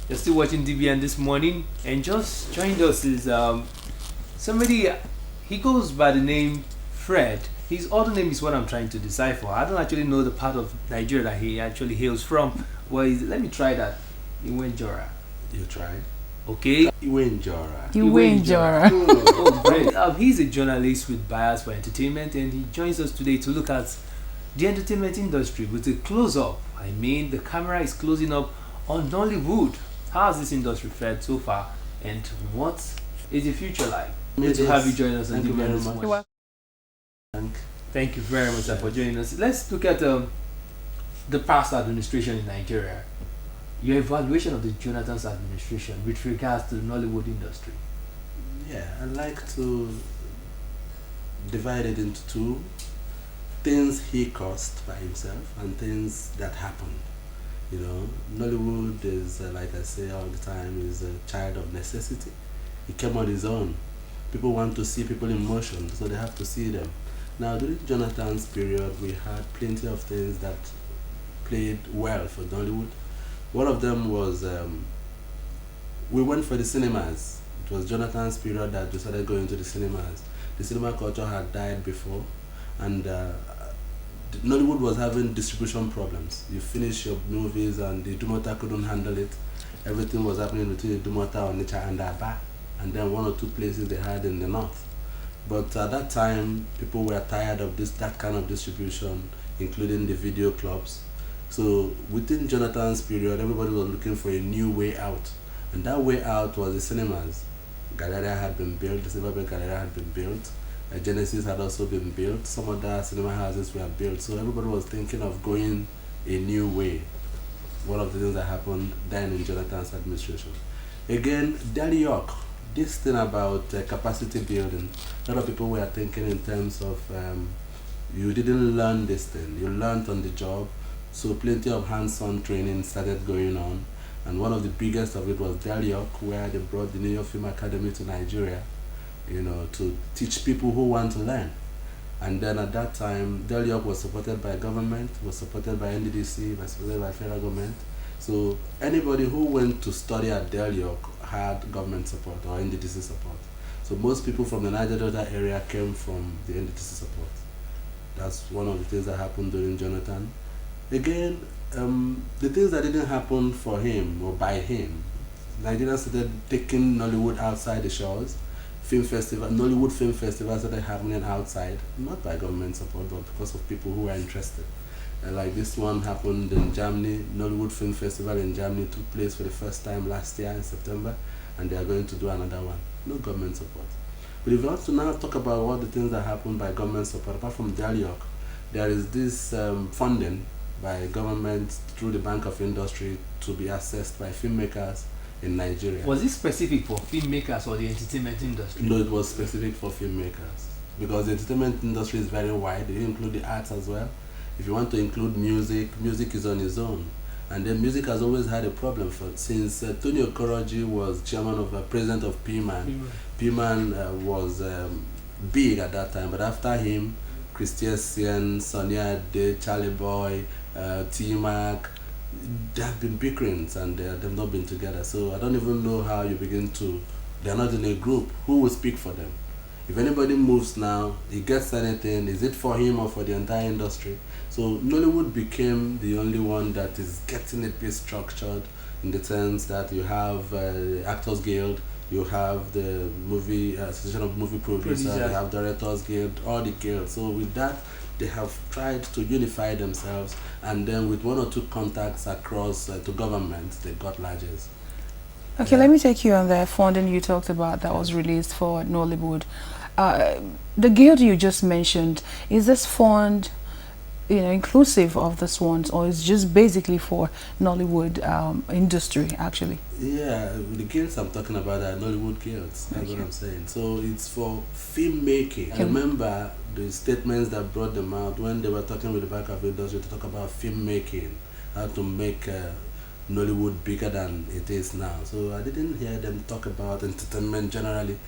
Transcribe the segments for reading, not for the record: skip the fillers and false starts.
You're still watching DBN this morning, and just joined us is somebody. He goes by the name Fred. His other name is what I'm trying to decipher. I don't actually know the part of Nigeria that he actually hails from. Let me try that. Iwenjora. You try. Okay. Iwenjora. Iwenjora. Oh, great. He's a journalist with bias for entertainment, and he joins us today to look at the entertainment industry with a close-up. I mean, the camera is closing up on Nollywood. How has this industry fared so far, and what is the future like? Good to have you join us. Thank you very much. You're welcome. Thank you very much for joining us. Let's look at the past administration in Nigeria. Your evaluation of the Jonathan's administration with regards to the Nollywood industry. Yeah, I'd like to divide it into two. Things he caused by himself and things that happened. You know, Nollywood is, like I say all the time, is a child of necessity. He came on his own. People want to see people in motion, so they have to see them. Now, during Jonathan's period, we had plenty of things that played well for Nollywood. One of them was we went for the cinemas. It was Jonathan's period that we started going to the cinemas. The cinema culture had died before, and Nollywood was having distribution problems. You finish your movies and the Dumota couldn't handle it. Everything was happening between the Dumota, Onitsha and Aba, and then one or two places they had in the north. But at that time, people were tired of that kind of distribution, including the video clubs. So within Jonathan's period, everybody was looking for a new way out. And that way out was the cinemas. Galleria had been built, the Silverbird Galleria had been built. Genesis had also been built. Some other cinema houses were built. So everybody was thinking of going a new way. One of the things that happened then in Jonathan's administration. Again, Delhi York, this thing about capacity building, a lot of people were thinking in terms of you didn't learn this thing, you learned on the job. So plenty of hands-on training started going on. And one of the biggest of it was Delhi York, where they brought the New York Film Academy to Nigeria, you know, to teach people who want to learn. And then at that time, Delhi York was supported by government, was supported by NDDC, was supported by federal government. So anybody who went to study at Delhi York had government support or NDDC support. So most people from the Niger Delta area came from the NDDC support. That's one of the things that happened during Jonathan. Again, the things that didn't happen for him or by him, Nigeria started taking Nollywood outside the shores. Nollywood Film Festival started happening outside, not by government support, but because of people who were interested. Like this one happened in Germany. Nollywood Film Festival in Germany took place for the first time last year in September, and they are going to do another one. No government support. But if you want to now talk about what the things that happened by government support, apart from Delhi York, there is this funding by government through the Bank of Industry to be assessed by filmmakers in Nigeria. Was it specific for filmmakers or the entertainment industry? No, it was specific for filmmakers, because the entertainment industry is very wide. They include the arts as well. If you want to include music, music is on its own. And then music has always had a problem since Tony Okoroji was chairman of president of P-Man. P-Man was big at that time, but after him, Christian, Sonia Ade, Charlie Boy, T-Mac, they have been bickerings and they've not been together. So I don't even know how you begin to, they're not in a group. Who will speak for them? If anybody moves now, he gets anything, is it for him or for the entire industry? So Nollywood became the only one that is getting a bit structured, in the sense that you have the Actors Guild, you have the movie Association of Movie Producers, you have Directors Guild, all the guilds. So with that, they have tried to unify themselves, and then with one or two contacts across to government, they got largesse. Okay, let me take you on the funding you talked about that was released for Nollywood. The guild you just mentioned, is this fund, inclusive of the ones, or is just basically for Nollywood industry actually? Yeah, the guilds I'm talking about are Nollywood guilds. That's what I'm saying. So it's for filmmaking. I remember the statements that brought them out when they were talking with the Bank of Industry to talk about filmmaking, how to make Nollywood bigger than it is now. So I didn't hear them talk about entertainment generally.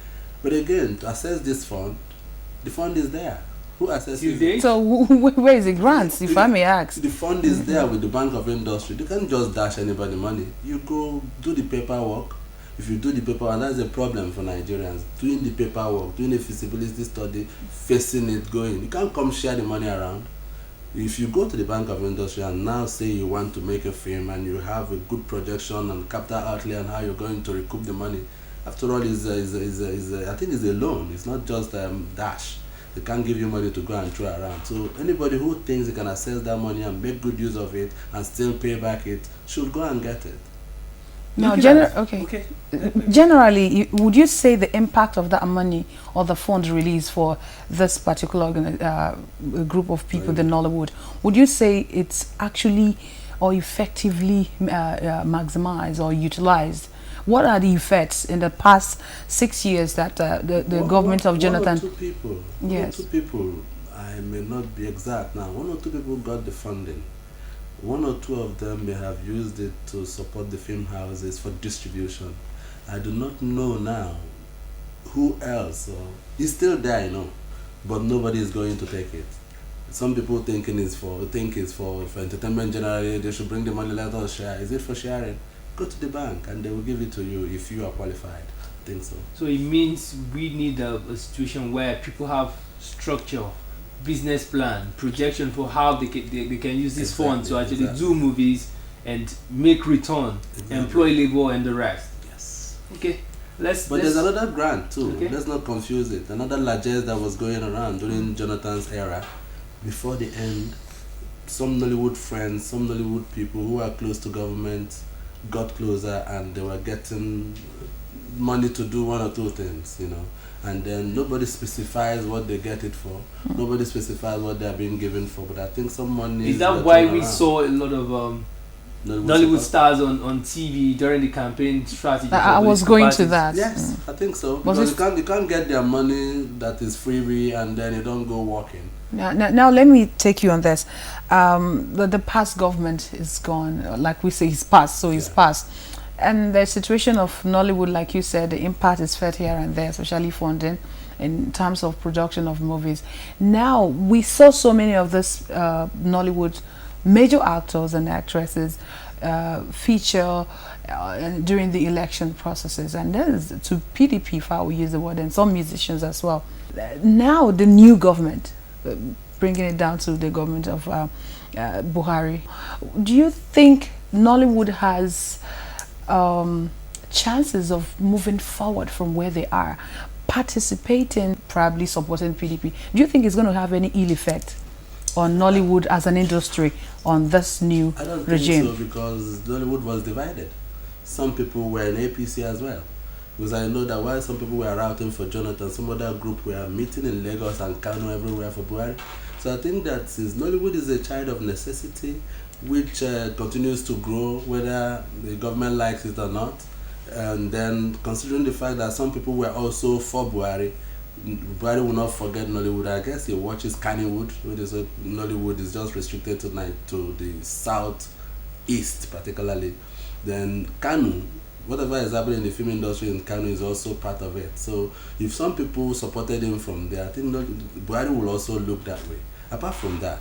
But again, to assess this fund, the fund is there. Who assesses You it? did? So where is the grants, if I may ask? The fund is there with the Bank of Industry. You can't just dash anybody money. You go do the paperwork. If you do the paperwork, and that's a problem for Nigerians, doing the paperwork, doing a feasibility study, facing it, going. You can't come share the money around. If you go to the Bank of Industry and now say you want to make a film and you have a good projection and capital outlay and how you're going to recoup the money, after all, I think it's a loan. It's not just dash. They can't give you money to go and throw around. So anybody who thinks they can access that money and make good use of it and still pay back it should go and get it. No, Okay. generally, would you say the impact of that money or the funds released for this particular group of people, the Nollywood, would you say it's actually or effectively maximized or utilized? What are the effects in the past 6 years that the government of Jonathan? One or two people. Yes. 1 or 2 people. I may not be exact now. 1 or 2 people got the funding. 1 or 2 of them may have used it to support the film houses for distribution. I do not know now who else. It's still there, you know, but nobody is going to take it. Some people think it's for entertainment generally. They should bring the money, let us share. Is it for sharing? Go to the bank and they will give it to you if you are qualified. I think so. So it means we need a situation where people have structure, business plan, projection for how they can use this fund to actually do movies and make return, employ labor and the rest. Yes. Okay. But there's another grant too. Okay. Let's not confuse it. Another largesse that was going around during Jonathan's era. Before the end, some Nollywood friends, some Nollywood people who are close to government got closer and they were getting money to do 1 or 2 things, you know. And then nobody specifies what they get it for. Nobody specifies what they are being given for. But I think some money is that why we saw a lot of Nollywood stars on TV during the campaign strategy? I was going to that. Yes, I think so. Because you can't get their money that is freebie and then you don't go walking. Now let me take you on this. The past government is gone. Like we say, it's past, so it's past. And the situation of Nollywood, like you said, the impact is felt here and there, especially funding in terms of production of movies. Now, we saw so many of this Nollywood major actors and actresses feature during the election processes, and there's to PDP, if I will use the word, and some musicians as well. Now, the new government, bringing it down to the government of Buhari, do you think Nollywood has chances of moving forward from where they are, participating, probably supporting PDP? Do you think it's going to have any ill effect on Nollywood as an industry on this new regime? I don't think so, because Nollywood was divided. Some people were in APC as well. Because I know that while some people were routing for Jonathan, some other group were meeting in Lagos and Kano everywhere for Buhari. So I think that since Nollywood is a child of necessity, which continues to grow whether the government likes it or not, and then considering the fact that some people were also for Buhari will not forget Nollywood. I guess he watches Kannywood, which is Nollywood is just restricted to the southeast particularly. Then Kano, whatever is happening in the film industry in Kano is also part of it. So if some people supported him from there, I think Buhari will also look that way. Apart from that,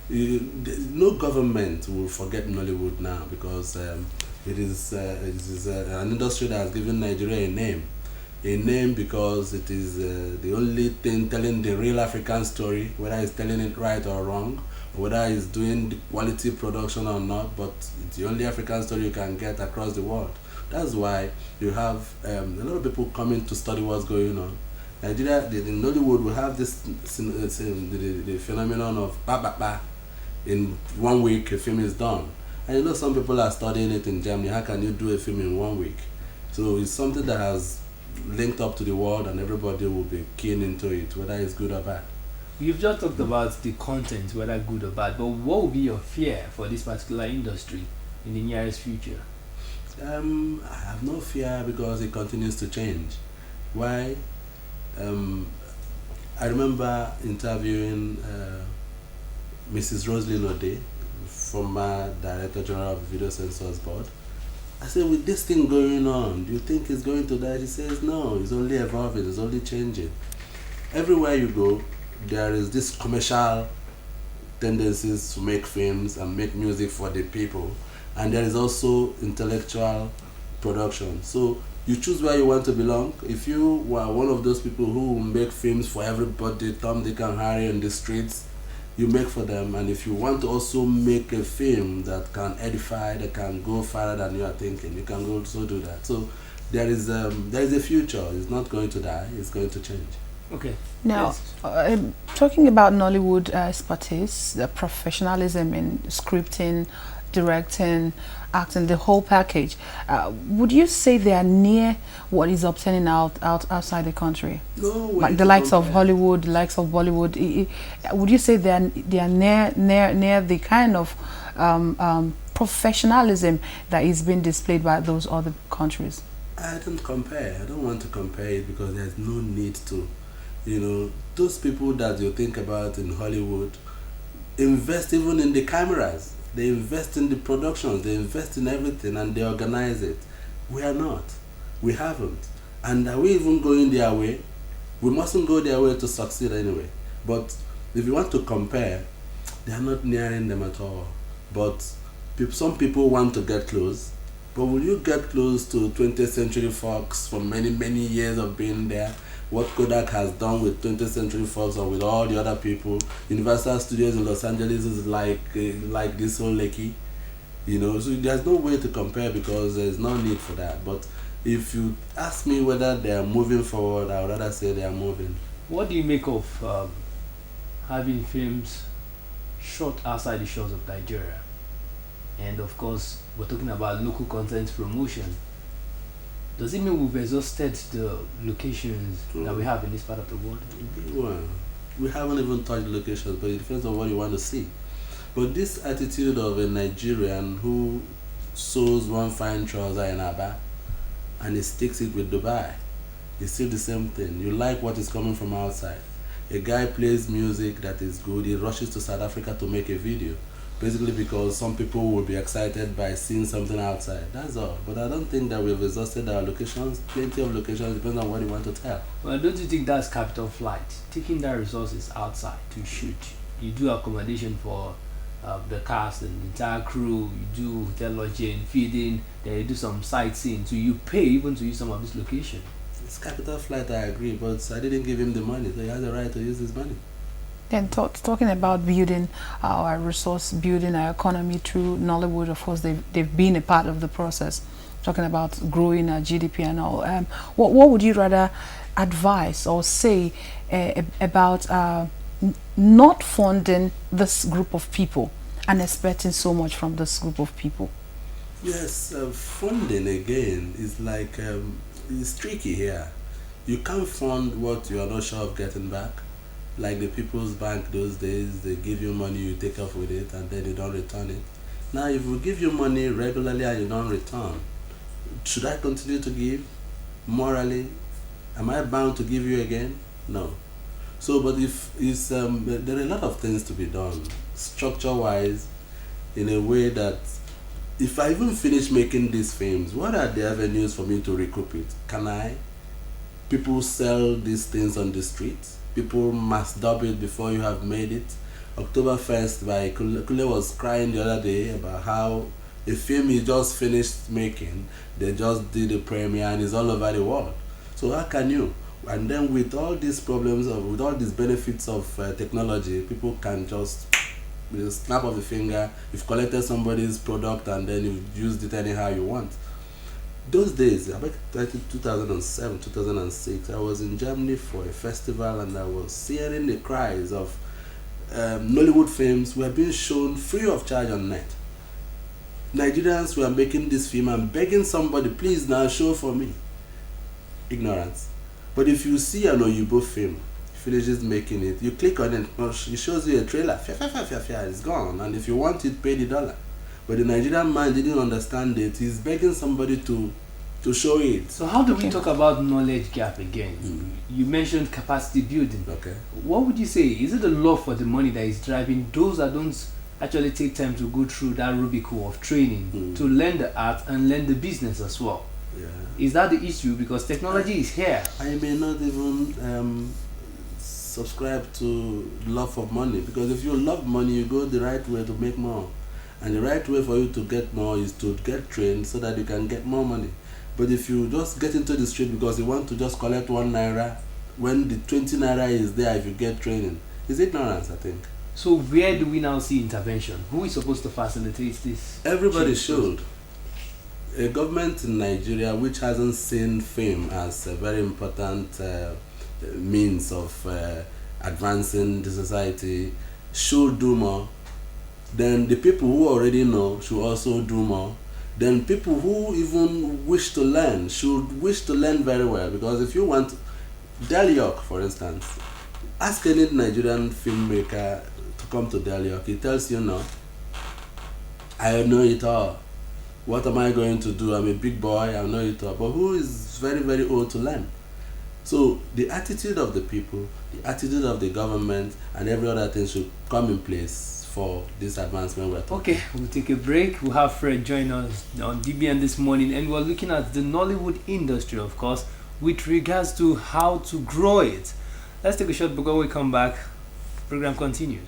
no government will forget Nollywood now, because it is an industry that has given Nigeria a name because it is the only thing telling the real African story, whether it's telling it right or wrong, or whether it's doing the quality production or not, but it's the only African story you can get across the world. That's why you have a lot of people coming to study what's going on. Nigeria, in Nollywood, we have this the phenomenon of ba. In 1 week, a film is done. And you know, some people are studying it in Germany. How can you do a film in 1 week? So it's something that has linked up to the world, and everybody will be keen into it, whether it's good or bad. You've just talked about the content, whether good or bad, but what would be your fear for this particular industry in the nearest future? I have no fear because it continues to change. Why? I remember interviewing Mrs. Roslyn Ode, former Director General of the Video Censors Board. I said, with this thing going on, do you think it's going to die? She says, no, it's only evolving, it's only changing. Everywhere you go, there is this commercial tendencies to make films and make music for the people, and there is also intellectual production. So you choose where you want to belong. If you were one of those people who make films for everybody, Tom, Dick and Harry in the streets, you make for them. And if you want to also make a film that can edify, that can go farther than you are thinking, you can also do that. So there is a future. It's not going to die. It's going to change. Okay. Now, Yes. talking about Nollywood expertise, the professionalism in scripting, directing, acting, the whole package, would you say they are near what is obtaining outside the country? No way Like the to likes of compare. Hollywood, the likes of Bollywood. Would you say they are near the kind of professionalism that is being displayed by those other countries? I don't compare. I don't want to compare it because there's no need to. You know, those people that you think about in Hollywood invest even in the cameras. They invest in the productions. They invest in everything and they organize it. We are not. We haven't. And are we even going their way? We mustn't go their way to succeed anyway. But if you want to compare, they are not nearing them at all. But some people want to get close. But will you get close to 20th Century Fox for many, many years of being there? What Kodak has done with 20th Century Fox or with all the other people. Universal Studios in Los Angeles is like this whole Lekki. You know, so there's no way to compare because there's no need for that. But if you ask me whether they are moving forward, I would rather say they are moving. What do you make of having films shot outside the shores of Nigeria? And of course, we're talking about local content promotion. Does it mean we've exhausted the locations that we have in this part of the world? Well, we haven't even touched locations, but it depends on what you want to see. But this attitude of a Nigerian who sews one fine trouser in Aba and he sticks it with Dubai, it's still the same thing. You like what is coming from outside. A guy plays music that is good, he rushes to South Africa to make a video. Basically because some people will be excited by seeing something outside. That's all. But I don't think that we've exhausted our locations. Plenty of locations, depends on what you want to tell. Well, don't you think that's capital flight? Taking that resources outside to shoot. You do accommodation for the cast and the entire crew. You do hotel lodging, feeding. Then you do some sightseeing. So you pay even to use some of this location. It's capital flight, I agree. But I didn't give him the money, so he has the right to use his money. Then talking about building our resource, building our economy through Nollywood, of course, they've been a part of the process. Talking about growing our GDP and all. What would you rather advise or say about not funding this group of people and expecting so much from this group of people? Yes, funding again is like it's tricky here. You can't fund what you are not sure of getting back. Like the People's Bank those days, they give you money, you take off with it, and then you don't return it. Now, if we give you money regularly and you don't return, should I continue to give? Morally, am I bound to give you again? No. So, but if it's there are a lot of things to be done, structure-wise, in a way that if I even finish making these films, what are the avenues for me to recoup it? Can I? People sell these things on the streets. People must dub it before you have made it. October 1st by Kule was crying the other day about how a film he just finished making, they just did a premiere and it's all over the world. So how can you? And then with all these problems, with all these benefits of technology, people can just with a snap of the finger, you've collected somebody's product and then you've used it anyhow you want. Those days, back in 2007, 2006, I was in Germany for a festival and I was hearing the cries of Nollywood films were being shown free of charge on net. Nigerians were making this film and begging somebody, please now show for me. Ignorance. But if you see an Oyibo film, finishes making it, you click on it, it shows you a trailer, it's gone, and if you want it, pay the dollar. But the Nigerian man didn't understand it. He's begging somebody to show it. So how do we talk about knowledge gap again? You mentioned capacity building. Okay. What would you say? Is it the love for the money that is driving those that don't actually take time to go through that Rubicon of training to learn the art and learn the business as well? Yeah. Is that the issue? Because technology is here. I may not even subscribe to love of money, because if you love money, you go the right way to make more. And the right way for you to get more is to get trained so that you can get more money. But if you just get into the street because you want to just collect 1 naira, when the 20 naira is there if you get training, it's ignorance, I think. So where do we now see intervention? Who is supposed to facilitate this? Everybody change? should. A government in Nigeria which hasn't seen fame as a very important means of advancing the society should do more. Then the people who already know should also do more. Then people who even wish to learn should wish to learn very well. Because if you want, Del York, for instance, ask any Nigerian filmmaker to come to Del York, he tells you, no, I know it all. What am I going to do? I'm a big boy, I know it all. But who is very, very old to learn? So the attitude of the people, the attitude of the government, and every other thing should come in place for this advancement we're talking. Okay, we'll take a break. We'll have Fred join us on DBN this morning, and we're looking at the Nollywood industry, of course, with regards to how to grow it. Let's take a short break. When we come back, program continues.